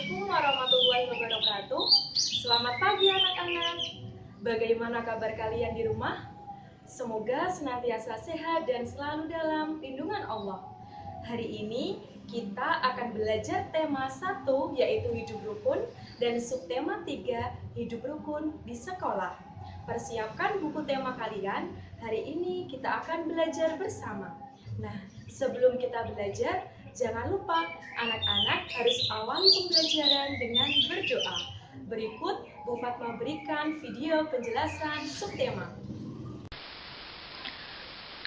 Assalamualaikum warahmatullahi wabarakatuh. Selamat pagi anak-anak. Bagaimana kabar kalian di rumah? Semoga senantiasa sehat dan selalu dalam lindungan Allah. Hari ini kita akan belajar tema 1 yaitu hidup rukun dan subtema 3 hidup rukun di sekolah. Persiapkan buku tema kalian. Hari ini kita akan belajar bersama. Nah, sebelum kita belajar, jangan lupa anak-anak harus awali pembelajaran dengan berdoa. Berikut Bu Fatma berikan video penjelasan subtema.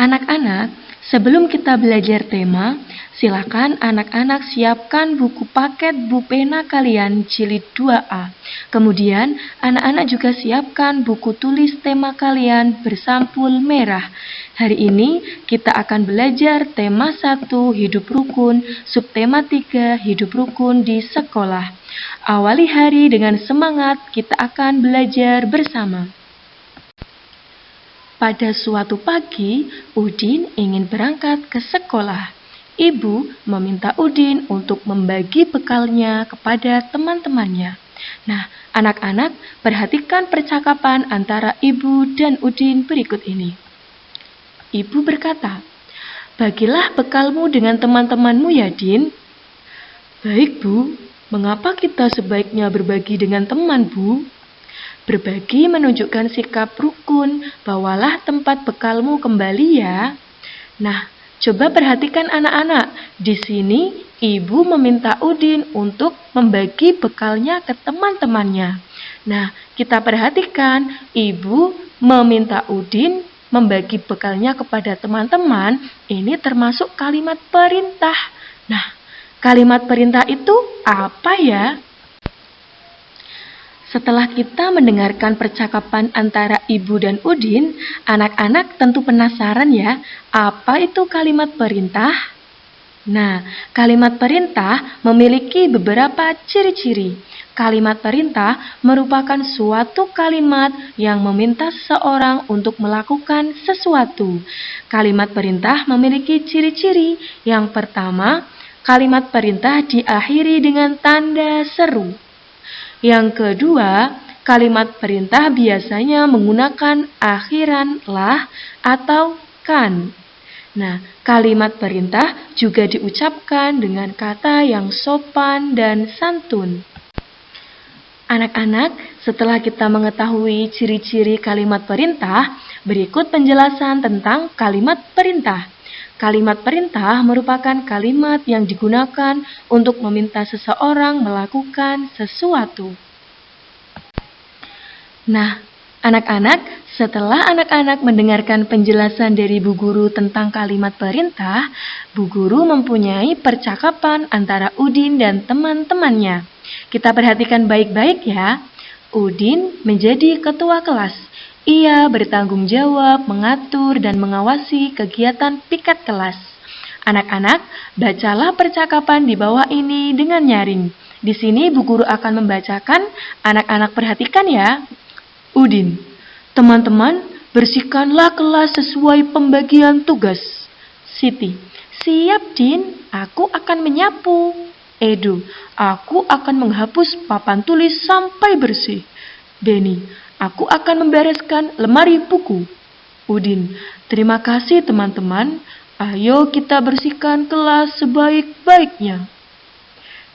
Anak-anak, sebelum kita belajar tema, silakan anak-anak siapkan buku paket Bu Pena kalian jilid 2A. Kemudian, anak-anak juga siapkan buku tulis tema kalian bersampul merah. Hari ini kita akan belajar tema 1 hidup rukun, subtema 3 hidup rukun di sekolah. Awali hari dengan semangat, kita akan belajar bersama. Pada suatu pagi, Udin ingin berangkat ke sekolah. Ibu meminta Udin untuk membagi bekalnya kepada teman-temannya. Nah, anak-anak, perhatikan percakapan antara ibu dan Udin berikut ini. Ibu berkata, "Bagilah bekalmu dengan teman-temanmu ya, Din." "Baik, Bu. Mengapa kita sebaiknya berbagi dengan teman, Bu?" "Berbagi menunjukkan sikap rukun, bawalah tempat bekalmu kembali ya." Nah, coba perhatikan anak-anak. Di sini, ibu meminta Udin untuk membagi bekalnya ke teman-temannya. Nah, kita perhatikan, ibu meminta Udin membagi bekalnya kepada teman-teman. Ini termasuk kalimat perintah. Nah, kalimat perintah itu apa ya? Setelah kita mendengarkan percakapan antara ibu dan Udin, anak-anak tentu penasaran ya, apa itu kalimat perintah? Nah, kalimat perintah memiliki beberapa ciri-ciri. Kalimat perintah merupakan suatu kalimat yang meminta seseorang untuk melakukan sesuatu. Kalimat perintah memiliki ciri-ciri. Yang pertama, kalimat perintah diakhiri dengan tanda seru. Yang kedua, kalimat perintah biasanya menggunakan akhiran lah atau kan. Nah, kalimat perintah juga diucapkan dengan kata yang sopan dan santun. Anak-anak, setelah kita mengetahui ciri-ciri kalimat perintah, berikut penjelasan tentang kalimat perintah. Kalimat perintah merupakan kalimat yang digunakan untuk meminta seseorang melakukan sesuatu. Nah, anak-anak, setelah anak-anak mendengarkan penjelasan dari Bu Guru tentang kalimat perintah, Bu Guru mempunyai percakapan antara Udin dan teman-temannya. Kita perhatikan baik-baik ya. Udin menjadi ketua kelas. Ia bertanggung jawab mengatur dan mengawasi kegiatan piket kelas. Anak-anak, bacalah percakapan di bawah ini dengan nyaring. Di sini Bu Guru akan membacakan, anak-anak perhatikan ya. Udin, "Teman-teman, bersihkanlah kelas sesuai pembagian tugas." Siti, "Siap, Din, aku akan menyapu." Edu, "Aku akan menghapus papan tulis sampai bersih." Beni, "Aku akan membereskan lemari buku." Udin, "Terima kasih teman-teman. Ayo kita bersihkan kelas sebaik-baiknya."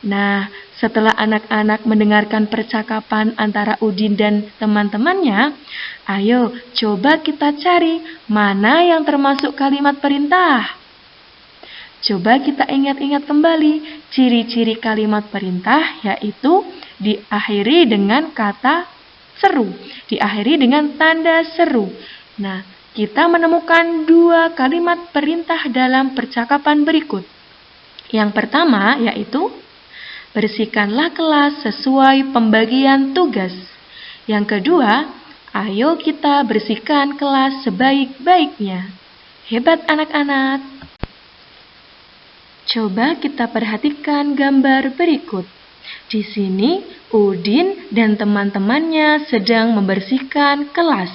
Nah, setelah anak-anak mendengarkan percakapan antara Udin dan teman-temannya, ayo coba kita cari mana yang termasuk kalimat perintah. Coba kita ingat-ingat kembali ciri-ciri kalimat perintah, yaitu diakhiri dengan kata seru, diakhiri dengan tanda seru. Nah, kita menemukan 2 kalimat perintah dalam percakapan berikut. Yang pertama yaitu, bersihkanlah kelas sesuai pembagian tugas. Yang kedua, ayo kita bersihkan kelas sebaik-baiknya. Hebat anak-anak. Coba kita perhatikan gambar berikut. Di sini, Udin dan teman-temannya sedang membersihkan kelas.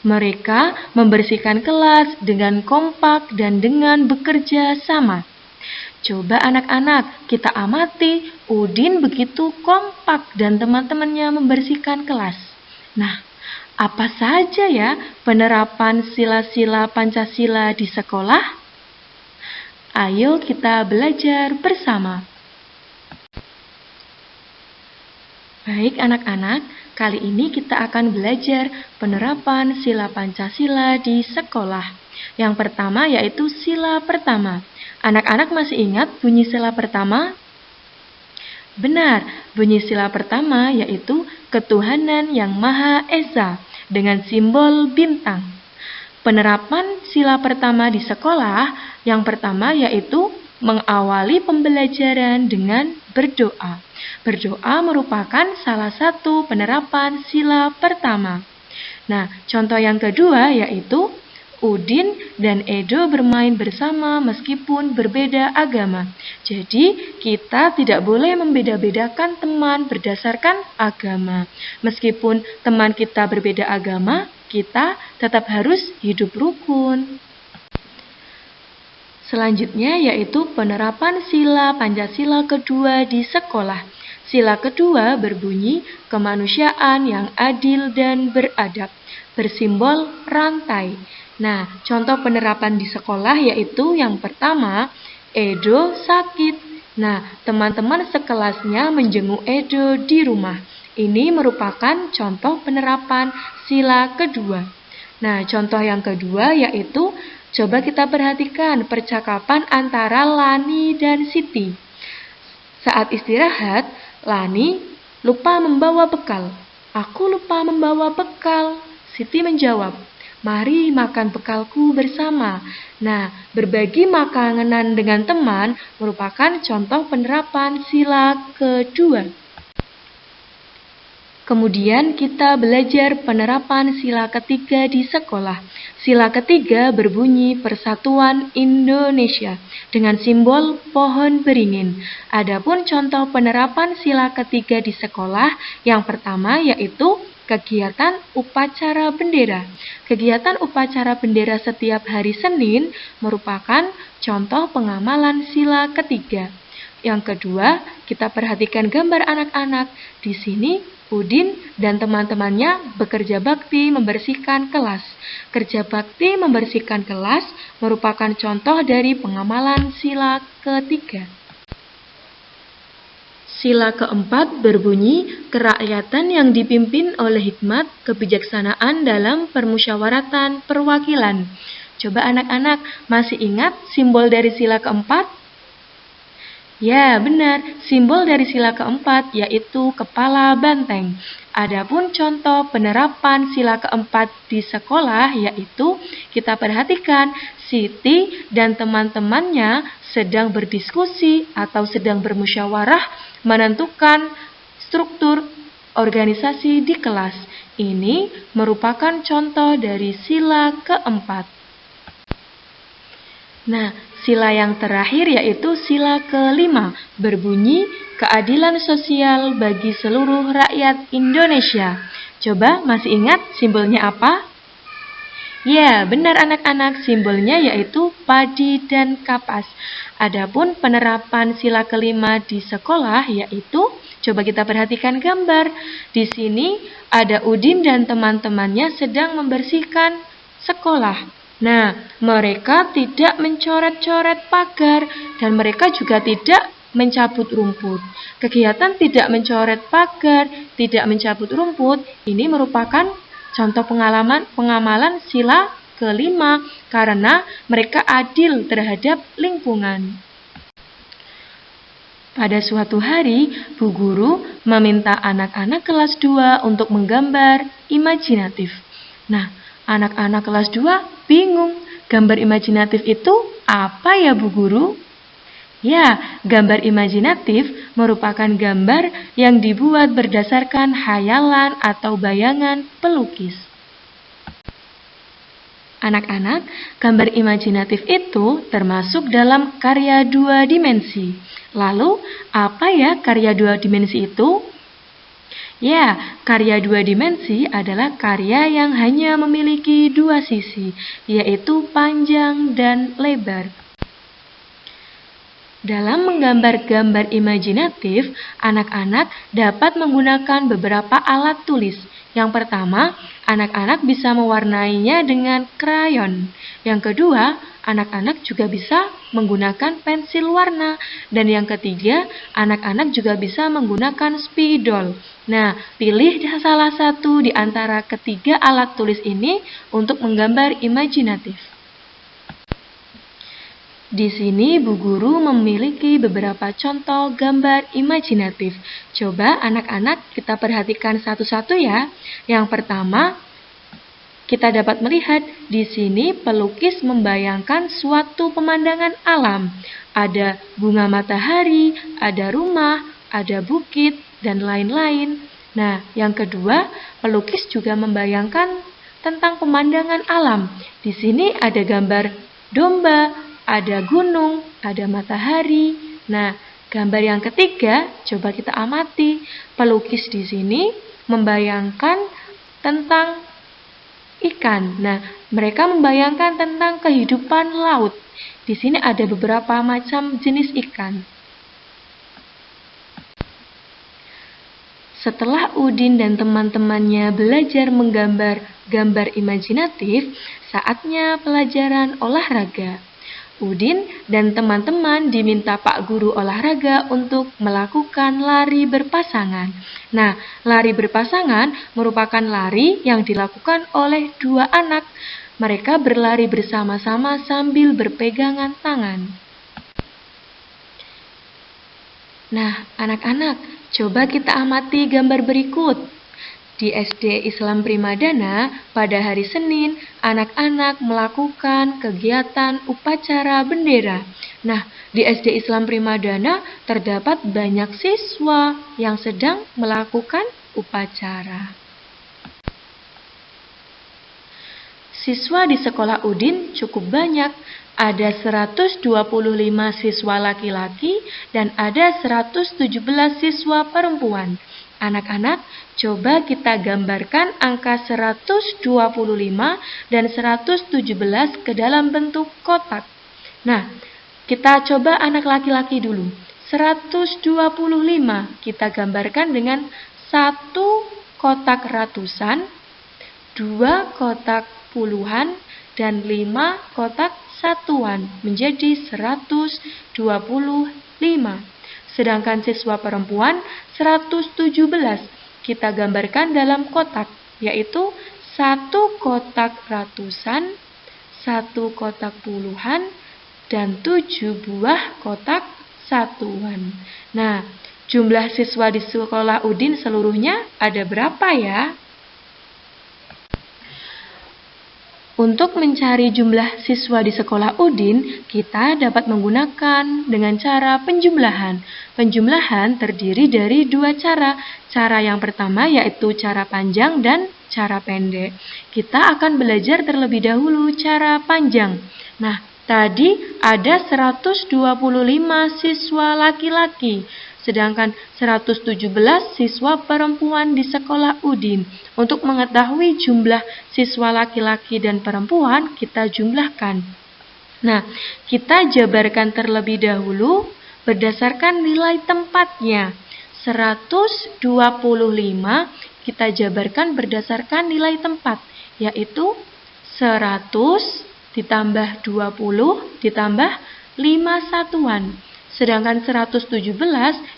Mereka membersihkan kelas dengan kompak dan dengan bekerja sama. Coba anak-anak, kita amati Udin begitu kompak dan teman-temannya membersihkan kelas. Nah, apa saja ya penerapan sila-sila Pancasila di sekolah? Ayo kita belajar bersama. Baik anak-anak, kali ini kita akan belajar penerapan sila Pancasila di sekolah. Yang pertama yaitu sila pertama. Anak-anak masih ingat bunyi sila pertama? Benar, bunyi sila pertama yaitu ketuhanan yang Maha Esa dengan simbol bintang. Penerapan sila pertama di sekolah yang pertama yaitu mengawali pembelajaran dengan berdoa. Berdoa merupakan salah satu penerapan sila pertama. Nah, contoh yang kedua yaitu Udin dan Edo bermain bersama meskipun berbeda agama. Jadi, kita tidak boleh membeda-bedakan teman berdasarkan agama. Meskipun teman kita berbeda agama, kita tetap harus hidup rukun. Selanjutnya yaitu penerapan sila Pancasila kedua di sekolah. Sila kedua berbunyi kemanusiaan yang adil dan beradab, bersimbol rantai. Nah, contoh penerapan di sekolah yaitu yang pertama, Edo sakit. Nah, teman-teman sekelasnya menjenguk Edo di rumah. Ini merupakan contoh penerapan sila kedua. Nah, contoh yang kedua yaitu coba kita perhatikan percakapan antara Lani dan Siti. Saat istirahat, Lani lupa membawa bekal. Aku lupa membawa bekal. Siti menjawab, mari makan bekalku bersama. Nah, berbagi makanan dengan teman merupakan contoh penerapan sila kedua. Kemudian kita belajar penerapan sila ketiga di sekolah. Sila ketiga berbunyi Persatuan Indonesia dengan simbol pohon beringin. Adapun contoh penerapan sila ketiga di sekolah yang pertama yaitu kegiatan upacara bendera. Kegiatan upacara bendera setiap hari Senin merupakan contoh pengamalan sila ketiga. Yang kedua, kita perhatikan gambar anak-anak. Di sini, Udin dan teman-temannya bekerja bakti membersihkan kelas. Kerja bakti membersihkan kelas merupakan contoh dari pengamalan sila ketiga. Sila keempat berbunyi kerakyatan yang dipimpin oleh hikmat kebijaksanaan dalam permusyawaratan perwakilan. Coba anak-anak masih ingat simbol dari sila keempat? Ya, benar. Simbol dari sila keempat yaitu kepala banteng. Adapun contoh penerapan sila keempat di sekolah yaitu kita perhatikan Siti dan teman-temannya sedang berdiskusi atau sedang bermusyawarah menentukan struktur organisasi di kelas. Ini merupakan contoh dari sila keempat. Nah, sila yang terakhir yaitu sila kelima, berbunyi keadilan sosial bagi seluruh rakyat Indonesia. Coba masih ingat simbolnya apa? Ya, benar anak-anak, simbolnya yaitu padi dan kapas. Adapun penerapan sila kelima di sekolah yaitu, coba kita perhatikan gambar. Di sini ada Udin dan teman-temannya sedang membersihkan sekolah. Nah, mereka tidak mencoret-coret pagar dan mereka juga tidak mencabut rumput. Kegiatan tidak mencoret pagar, tidak mencabut rumput, ini merupakan contoh pengamalan sila kelima karena mereka adil terhadap lingkungan. Pada suatu hari, Bu Guru meminta anak-anak kelas 2 untuk menggambar imajinatif. Nah, anak-anak kelas 2 bingung, gambar imajinatif itu apa ya Bu Guru? Ya, gambar imajinatif merupakan gambar yang dibuat berdasarkan hayalan atau bayangan pelukis. Anak-anak, gambar imajinatif itu termasuk dalam karya 2 dimensi. Lalu, apa ya karya 2 dimensi itu? Ya, karya 2 dimensi adalah karya yang hanya memiliki 2 sisi, yaitu panjang dan lebar. Dalam menggambar gambar imajinatif, anak-anak dapat menggunakan beberapa alat tulis. Yang pertama, anak-anak bisa mewarnainya dengan krayon. Yang kedua, anak-anak juga bisa menggunakan pensil warna. Dan yang ketiga, anak-anak juga bisa menggunakan spidol. Nah, pilih salah satu di antara ketiga alat tulis ini untuk menggambar imajinatif. Di sini Bu Guru memiliki beberapa contoh gambar imajinatif. Coba anak-anak kita perhatikan satu-satu ya. Yang pertama, kita dapat melihat di sini pelukis membayangkan suatu pemandangan alam. Ada bunga matahari, ada rumah, ada bukit, dan lain-lain. Nah, yang kedua, pelukis juga membayangkan tentang pemandangan alam. Di sini ada gambar domba, ada gunung, ada matahari. Nah, gambar yang ketiga, coba kita amati. Pelukis di sini membayangkan tentang ikan. Nah, mereka membayangkan tentang kehidupan laut. Di sini ada beberapa macam jenis ikan. Setelah Udin dan teman-temannya belajar menggambar gambar imajinatif, saatnya pelajaran olahraga. Udin dan teman-teman diminta Pak Guru olahraga untuk melakukan lari berpasangan. Nah, lari berpasangan merupakan lari yang dilakukan oleh dua anak. Mereka berlari bersama-sama sambil berpegangan tangan. Nah, anak-anak, coba kita amati gambar berikut. Di SD Islam Primadana, pada hari Senin, anak-anak melakukan kegiatan upacara bendera. Nah, di SD Islam Primadana terdapat banyak siswa yang sedang melakukan upacara. Siswa di sekolah Udin cukup banyak. Ada 125 siswa laki-laki dan ada 117 siswa perempuan. Anak-anak, coba kita gambarkan angka 125 dan 117 ke dalam bentuk kotak. Nah, kita coba anak laki-laki dulu. 125 kita gambarkan dengan 1 kotak ratusan, 2 kotak puluhan, dan 5 kotak satuan menjadi 125. Sedangkan siswa perempuan 117 kita gambarkan dalam kotak, yaitu 1 kotak ratusan, 1 kotak puluhan, dan 7 buah kotak satuan. Nah, jumlah siswa di sekolah Udin seluruhnya ada berapa ya? Untuk mencari jumlah siswa di sekolah Udin, kita dapat menggunakan dengan cara penjumlahan. Penjumlahan terdiri dari 2 cara. Cara yang pertama yaitu cara panjang dan cara pendek. Kita akan belajar terlebih dahulu cara panjang. Nah, tadi ada 125 siswa laki-laki, sedangkan 117 siswa perempuan di sekolah Udin. Untuk mengetahui jumlah siswa laki-laki dan perempuan, kita jumlahkan. Nah, kita jabarkan terlebih dahulu berdasarkan nilai tempatnya. 125 kita jabarkan berdasarkan nilai tempat, yaitu 100 ditambah 20 ditambah 5 satuan. Sedangkan 117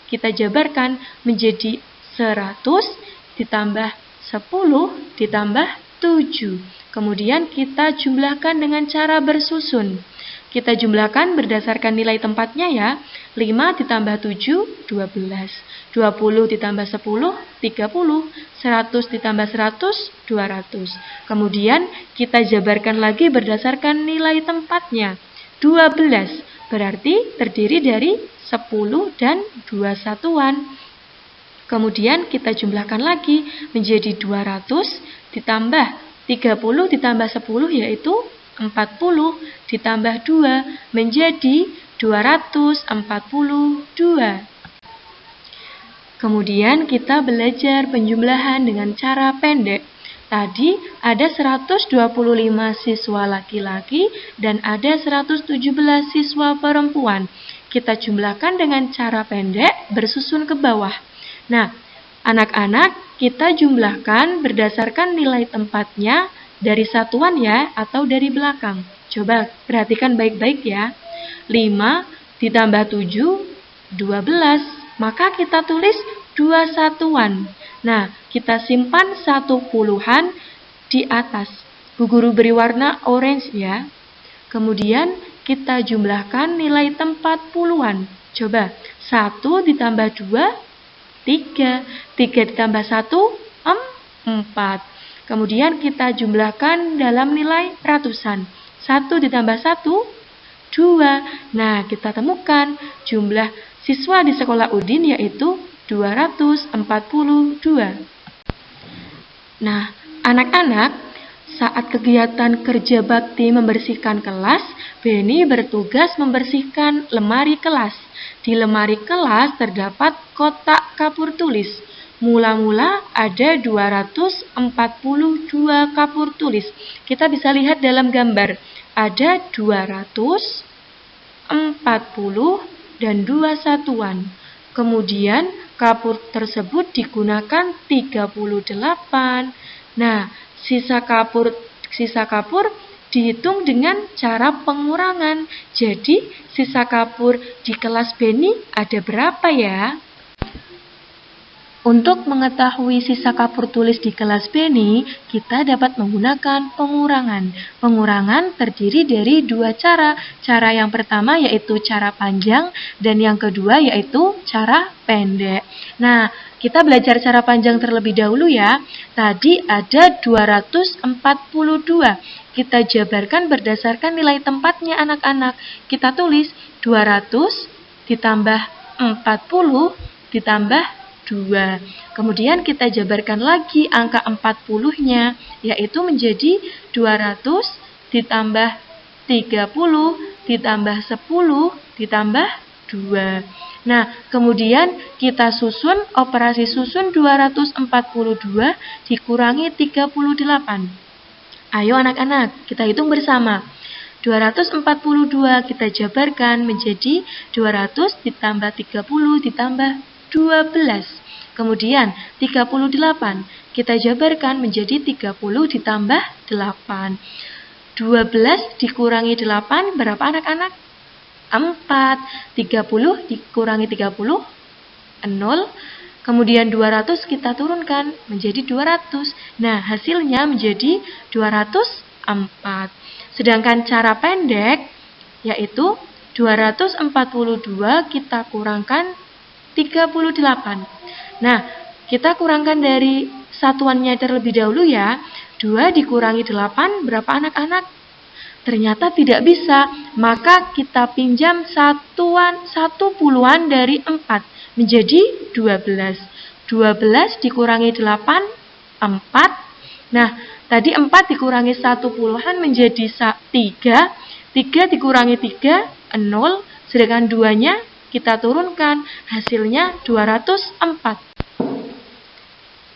kita jabarkan menjadi 100 ditambah 10 ditambah 7. Kemudian kita jumlahkan dengan cara bersusun. Kita jumlahkan berdasarkan nilai tempatnya ya. 5 ditambah 7, 12. 20 ditambah 10, 30. 100 ditambah 100, 200. Kemudian kita jabarkan lagi berdasarkan nilai tempatnya. 12 berarti terdiri dari 10 dan 2 satuan. Kemudian kita jumlahkan lagi menjadi 200 ditambah 30 ditambah 10 yaitu 40 ditambah 2 menjadi 242. Kemudian kita belajar penjumlahan dengan cara pendek. Tadi ada 125 siswa laki-laki dan ada 117 siswa perempuan. kita jumlahkan dengan cara pendek bersusun ke bawah. Nah, anak-anak, kita jumlahkan berdasarkan nilai tempatnya dari satuan ya, atau dari belakang. Coba perhatikan baik-baik ya. 5 ditambah 7, 12. Maka kita tulis 2 satuan. Nah, kita simpan 1 puluhan di atas. Bu Guru beri warna orange ya. Kemudian kita jumlahkan nilai tempat puluhan. Coba, 1 ditambah 2, 3. 3 ditambah 1, 4. Kemudian kita jumlahkan dalam nilai ratusan. 1 ditambah 1, 2. Nah, kita temukan jumlah siswa di sekolah Udin yaitu 242. Nah, anak-anak, saat kegiatan kerja bakti membersihkan kelas, Beni bertugas membersihkan lemari kelas. Di lemari kelas terdapat kotak kapur tulis. Mula-mula ada 242 kapur tulis. Kita bisa lihat dalam gambar. Ada 240 dan 2 satuan. Kemudian kapur tersebut digunakan 38. Nah, sisa kapur dihitung dengan cara pengurangan. Jadi, sisa kapur di kelas Beni ada berapa ya? Untuk mengetahui sisa kapur tulis di kelas Beni, kita dapat menggunakan pengurangan. Pengurangan terdiri dari 2 cara. Cara yang pertama yaitu cara panjang dan yang kedua yaitu cara pendek. Nah, kita belajar cara panjang terlebih dahulu ya. Tadi ada 242. Kita jabarkan berdasarkan nilai tempatnya anak-anak. Kita tulis 200 ditambah 40 ditambah 2. Kemudian kita jabarkan lagi angka 40-nya, yaitu menjadi 200 ditambah 30 ditambah 10 ditambah 2. Nah, kemudian kita susun operasi susun 242 dikurangi 38. Ayo anak-anak, kita hitung bersama. 242 kita jabarkan menjadi 200 ditambah 30 ditambah 12. Kemudian 38 kita jabarkan menjadi 30 ditambah 8. 12 dikurangi 8 berapa anak-anak? 4. 30 dikurangi 30, 0. Kemudian 200 kita turunkan menjadi 200. Nah, hasilnya menjadi 204. Sedangkan cara pendek yaitu 242 kita kurangkan 38. Nah, kita kurangkan dari satuannya terlebih dahulu ya. 2 dikurangi 8 berapa anak-anak? Ternyata tidak bisa. Maka kita pinjam satu puluhan dari 4 menjadi 12. 12 dikurangi 8, 4. Nah, tadi 4 dikurangi 1 puluhan menjadi 3. 3 dikurangi 3, 0. Sedangkan 2-nya kita turunkan, hasilnya 204.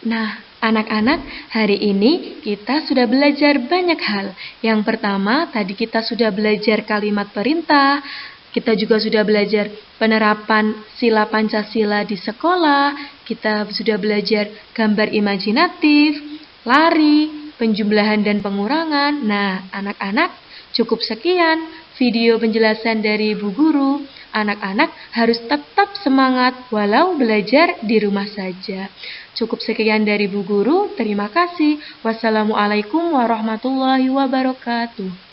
Nah, anak-anak, hari ini kita sudah belajar banyak hal. Yang pertama, tadi kita sudah belajar kalimat perintah. Kita juga sudah belajar penerapan sila Pancasila di sekolah. Kita sudah belajar gambar imajinatif, lari, penjumlahan dan pengurangan. Nah, anak-anak, cukup sekian video penjelasan dari Bu Guru. Anak-anak harus tetap semangat walau belajar di rumah saja. Cukup sekian dari Bu Guru. Terima kasih. Wassalamualaikum warahmatullahi wabarakatuh.